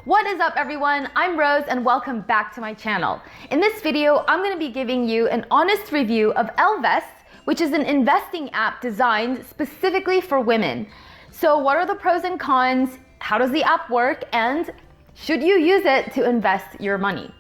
What is up everyone? I'm Rose and welcome back to my channel. In this video, I'm going to be giving you an honest review of Ellevest, which is an investing app designed specifically for women. So what are the pros and cons? How does the app work? And should you use it to invest your money?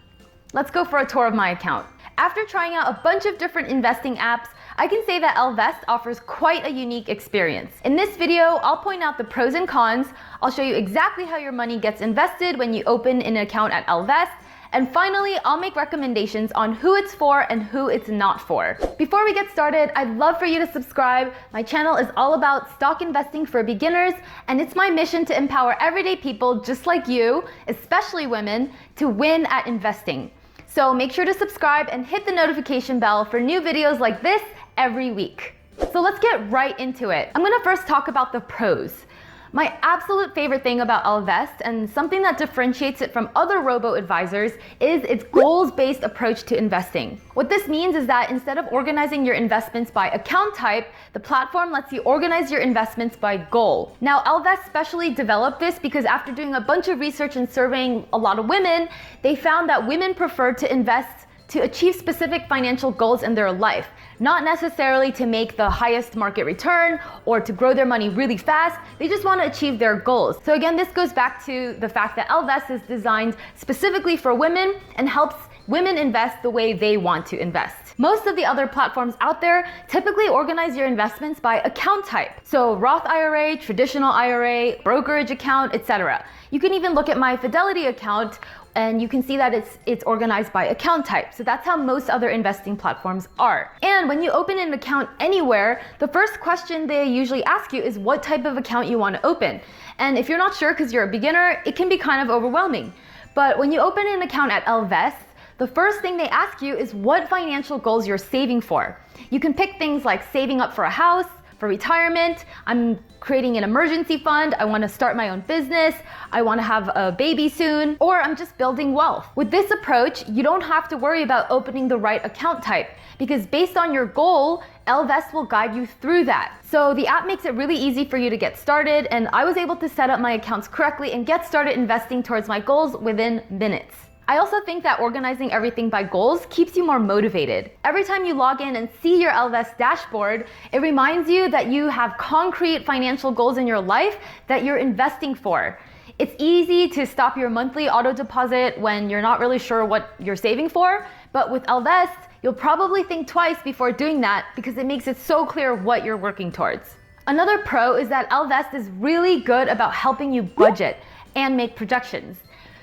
Let's go for a tour of my account. After trying out a bunch of different investing apps, I can say that Ellevest offers quite a unique experience. In this video, I'll point out the pros and cons, I'll show you exactly how your money gets invested when you open an account at Ellevest, and finally, I'll make recommendations on who it's for and who it's not for. Before we get started, I'd love for you to subscribe. My channel is all about stock investing for beginners, and it's my mission to empower everyday people just like you, especially women, to win at investing. So make sure to subscribe and hit the notification bell for new videos like this every week. So let's get right into it. I'm gonna first talk about the pros. My absolute favorite thing about Ellevest, and something that differentiates it from other robo-advisors, is its goals-based approach to investing. What this means is that instead of organizing your investments by account type, the platform lets you organize your investments by goal. Now, Ellevest specially developed this because after doing a bunch of research and surveying a lot of women, they found that women prefer to invest to achieve specific financial goals in their life, not necessarily to make the highest market return or to grow their money really fast. They just want to achieve their goals. So again, this goes back to the fact that Ellevest is designed specifically for women and helps women invest the way they want to invest. Most of the other platforms out there typically organize your investments by account type. So Roth IRA, traditional IRA, brokerage account, etc. You can even look at my Fidelity account and you can see that it's organized by account type. So that's how most other investing platforms are. And when you open an account anywhere, the first question they usually ask you is what type of account you want to open. And if you're not sure because you're a beginner, it can be kind of overwhelming. But when you open an account at Ellevest, the first thing they ask you is what financial goals you're saving for. You can pick things like saving up for a house, for retirement, I'm creating an emergency fund, I want to start my own business, I want to have a baby soon, or I'm just building wealth. With this approach, you don't have to worry about opening the right account type because based on your goal, Ellevest will guide you through that. So the app makes it really easy for you to get started, and I was able to set up my accounts correctly and get started investing towards my goals within minutes. I also think that organizing everything by goals keeps you more motivated. Every time you log in and see your Ellevest dashboard, it reminds you that you have concrete financial goals in your life that you're investing for. It's easy to stop your monthly auto deposit when you're not really sure what you're saving for, but with Ellevest, you'll probably think twice before doing that because it makes it so clear what you're working towards. Another pro is that Ellevest is really good about helping you budget and make projections,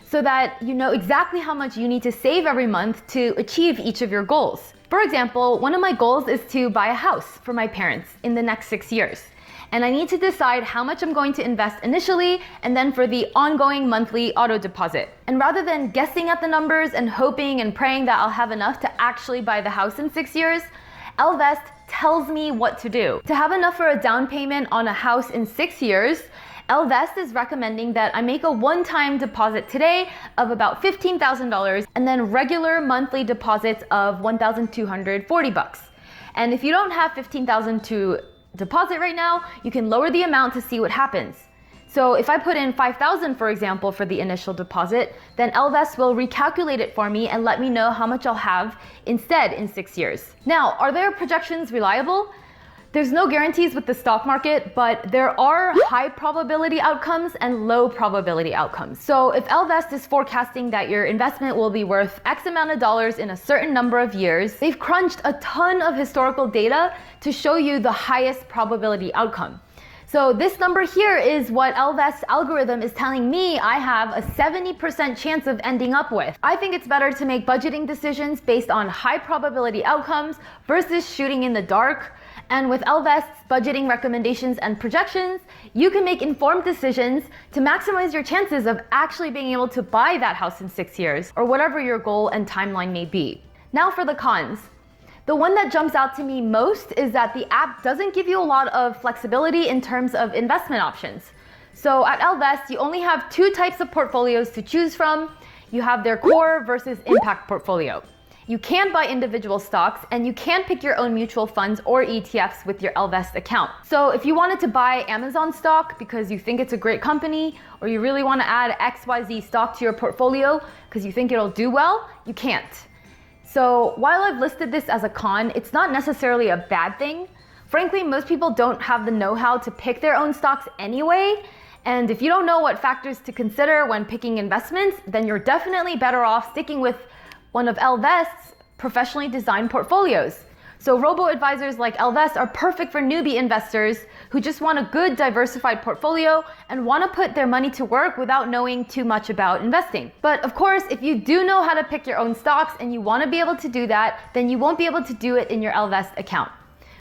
so that you know exactly how much you need to save every month to achieve each of your goals. For example, one of my goals is to buy a house for my parents in the next 6 years. And I need to decide how much I'm going to invest initially and then for the ongoing monthly auto deposit. And rather than guessing at the numbers and hoping and praying that I'll have enough to actually buy the house in 6 years, Ellevest tells me what to do. To have enough for a down payment on a house in 6 years, Ellevest is recommending that I make a one-time deposit today of about $15,000 and then regular monthly deposits of $1,240. And if you don't have $15,000 to deposit right now, you can lower the amount to see what happens. So if I put in $5,000, for example, for the initial deposit, then Ellevest will recalculate it for me and let me know how much I'll have instead in 6 years. Now, are their projections reliable? There's no guarantees with the stock market, but there are high probability outcomes and low probability outcomes. So if Ellevest is forecasting that your investment will be worth X amount of dollars in a certain number of years, they've crunched a ton of historical data to show you the highest probability outcome. So this number here is what Ellevest's algorithm is telling me I have a 70% chance of ending up with. I think it's better to make budgeting decisions based on high probability outcomes versus shooting in the dark. And with Ellevest's budgeting recommendations and projections, you can make informed decisions to maximize your chances of actually being able to buy that house in 6 years, or whatever your goal and timeline may be. Now for the cons. The one that jumps out to me most is that the app doesn't give you a lot of flexibility in terms of investment options. So at Ellevest, you only have 2 types of portfolios to choose from. You have their core versus impact portfolio. You can buy individual stocks, and you can pick your own mutual funds or ETFs with your Ellevest account. So if you wanted to buy Amazon stock because you think it's a great company, or you really want to add XYZ stock to your portfolio because you think it'll do well, you can't. So while I've listed this as a con, it's not necessarily a bad thing. Frankly, most people don't have the know-how to pick their own stocks anyway. And if you don't know what factors to consider when picking investments, then you're definitely better off sticking with one of Ellevest's professionally designed portfolios. So robo-advisors like Ellevest are perfect for newbie investors who just want a good diversified portfolio and want to put their money to work without knowing too much about investing. But of course, if you do know how to pick your own stocks and you want to be able to do that, then you won't be able to do it in your Ellevest account.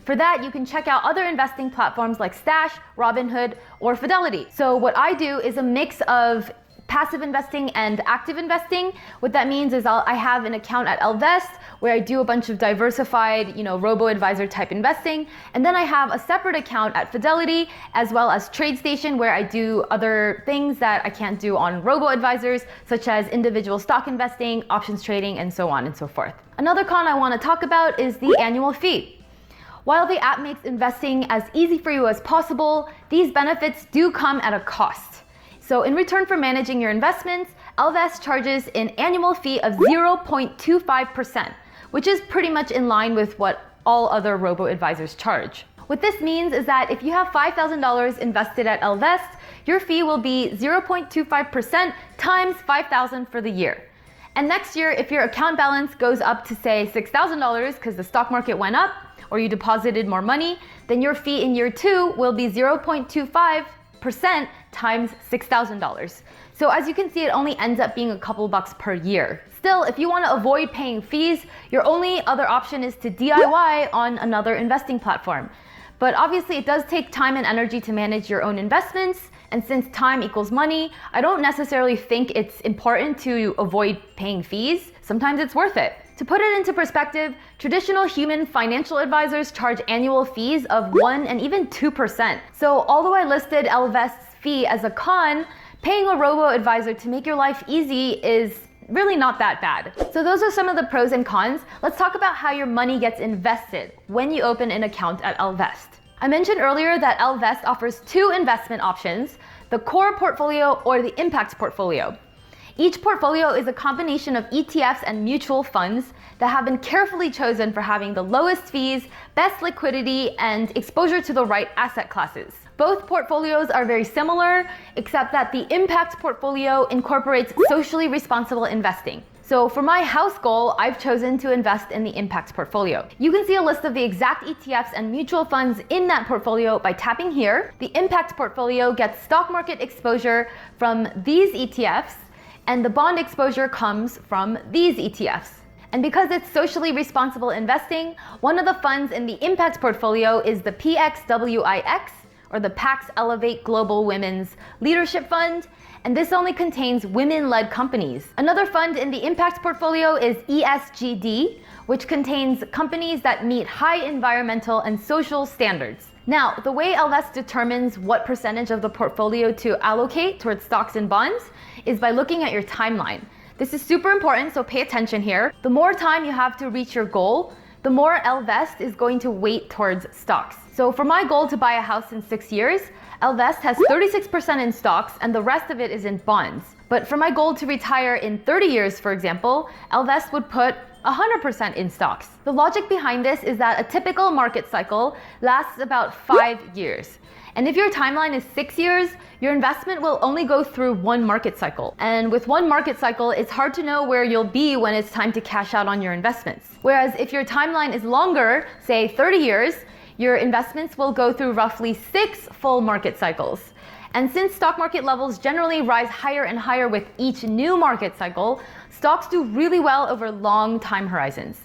For that, you can check out other investing platforms like Stash, Robinhood, or Fidelity. So what I do is a mix of passive investing and active investing. What that means is I have an account at Ellevest where I do a bunch of diversified, robo-advisor type investing. And then I have a separate account at Fidelity as well as TradeStation where I do other things that I can't do on robo-advisors, such as individual stock investing, options trading, and so on and so forth. Another con I want to talk about is the annual fee. While the app makes investing as easy for you as possible, these benefits do come at a cost. So in return for managing your investments, Ellevest charges an annual fee of 0.25%, which is pretty much in line with what all other robo-advisors charge. What this means is that if you have $5,000 invested at Ellevest, your fee will be 0.25% times $5,000 for the year. And next year, if your account balance goes up to say $6,000 because the stock market went up or you deposited more money, then your fee in year 2 will be 0.25% times $6,000. So as you can see, it only ends up being a couple bucks per year. Still, if you want to avoid paying fees, your only other option is to DIY on another investing platform. But obviously it does take time and energy to manage your own investments. And since time equals money, I don't necessarily think it's important to avoid paying fees. Sometimes it's worth it. To put it into perspective, traditional human financial advisors charge annual fees of 1% and even 2%. So although I listed Ellevest's fee as a con, paying a robo-advisor to make your life easy is really not that bad. So those are some of the pros and cons. Let's talk about how your money gets invested when you open an account at Ellevest. I mentioned earlier that Ellevest offers 2 investment options, the core portfolio or the impact portfolio. Each portfolio is a combination of ETFs and mutual funds that have been carefully chosen for having the lowest fees, best liquidity, and exposure to the right asset classes. Both portfolios are very similar, except that the impact portfolio incorporates socially responsible investing. So for my house goal, I've chosen to invest in the impact portfolio. You can see a list of the exact ETFs and mutual funds in that portfolio by tapping here. The impact portfolio gets stock market exposure from these ETFs, and the bond exposure comes from these ETFs. And because it's socially responsible investing, one of the funds in the impact portfolio is the PXWIX, or the Pax Elevate Global Women's Leadership Fund, and this only contains women-led companies. Another fund in the impact portfolio is ESGD, which contains companies that meet high environmental and social standards. Now, the way Ellevest determines what percentage of the portfolio to allocate towards stocks and bonds is by looking at your timeline. This is super important, so pay attention here. The more time you have to reach your goal, the more Ellevest is going to weight towards stocks. So for my goal to buy a house in 6 years, Ellevest has 36% in stocks and the rest of it is in bonds. But for my goal to retire in 30 years, for example, Ellevest would put 100% in stocks. The logic behind this is that a typical market cycle lasts about 5 years. And if your timeline is 6 years, your investment will only go through one market cycle. And with one market cycle, it's hard to know where you'll be when it's time to cash out on your investments. Whereas if your timeline is longer, say 30 years, your investments will go through roughly 6 full market cycles. And since stock market levels generally rise higher and higher with each new market cycle, stocks do really well over long time horizons.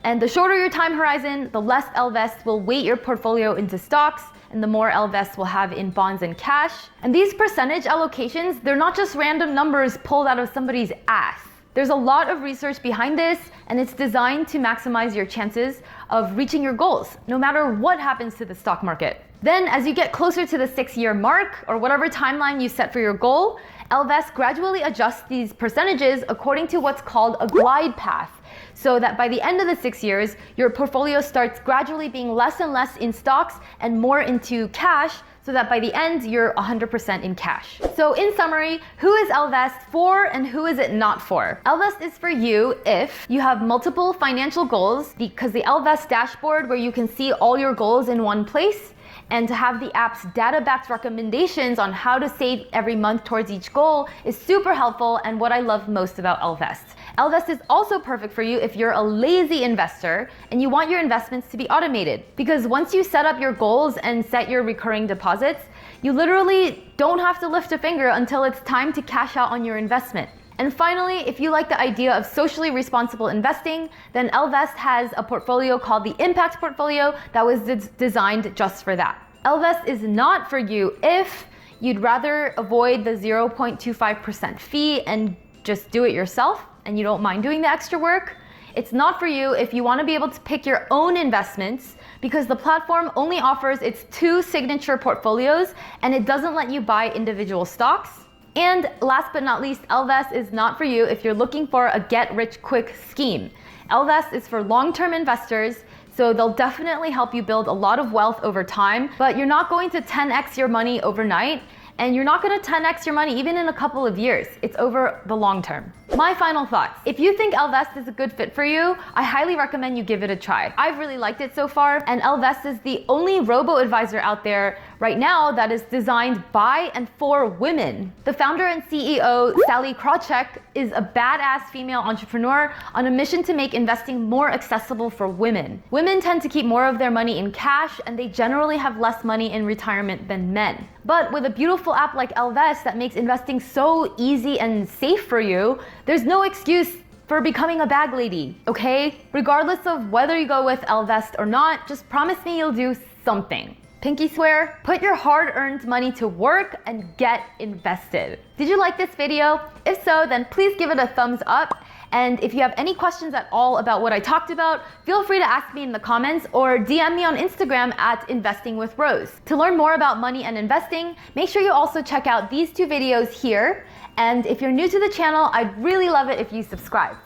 And the shorter your time horizon, the less Ellevest will weight your portfolio into stocks, and the more Ellevest will have in bonds and cash. And these percentage allocations, they're not just random numbers pulled out of somebody's ass. There's a lot of research behind this, and it's designed to maximize your chances of reaching your goals, no matter what happens to the stock market. Then, as you get closer to the 6-year mark, or whatever timeline you set for your goal, Ellevest gradually adjusts these percentages according to what's called a glide path. so that by the end of the 6 years, your portfolio starts gradually being less and less in stocks and more into cash, so that by the end, you're 100% in cash. So in summary, who is Ellevest for and who is it not for? Ellevest is for you if you have multiple financial goals, because the Ellevest dashboard where you can see all your goals in one place, and to have the app's data-backed recommendations on how to save every month towards each goal is super helpful and what I love most about Ellevest. Ellevest is also perfect for you if you're a lazy investor and you want your investments to be automated. Because once you set up your goals and set your recurring deposits, you literally don't have to lift a finger until it's time to cash out on your investment. And finally, if you like the idea of socially responsible investing, then Ellevest has a portfolio called the Impact Portfolio that was designed just for that. Ellevest is not for you if you'd rather avoid the 0.25% fee and just do it yourself and you don't mind doing the extra work. It's not for you if you want to be able to pick your own investments, because the platform only offers its 2 signature portfolios and it doesn't let you buy individual stocks. And last but not least, Ellevest is not for you if you're looking for a get-rich-quick scheme. Ellevest is for long-term investors, so they'll definitely help you build a lot of wealth over time, but you're not going to 10x your money overnight, and you're not going to 10x your money even in a couple of years. It's over the long term. My final thoughts. If you think Ellevest is a good fit for you, I highly recommend you give it a try. I've really liked it so far, and Ellevest is the only robo-advisor out there right now that is designed by and for women. The founder and CEO, Sallie Krawcheck, is a badass female entrepreneur on a mission to make investing more accessible for women. Women tend to keep more of their money in cash, and they generally have less money in retirement than men. But with a beautiful app like Ellevest that makes investing so easy and safe for you, there's no excuse for becoming a bag lady, okay? Regardless of whether you go with Ellevest or not, just promise me you'll do something. Pinky swear, put your hard-earned money to work and get invested. Did you like this video? If so, then please give it a thumbs up. And if you have any questions at all about what I talked about, feel free to ask me in the comments or DM me on Instagram at investingwithrose. To learn more about money and investing, make sure you also check out these 2 videos here. And if you're new to the channel, I'd really love it if you subscribed.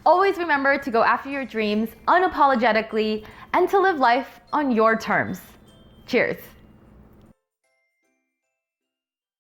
Always remember to go after your dreams unapologetically and to live life on your terms. Cheers.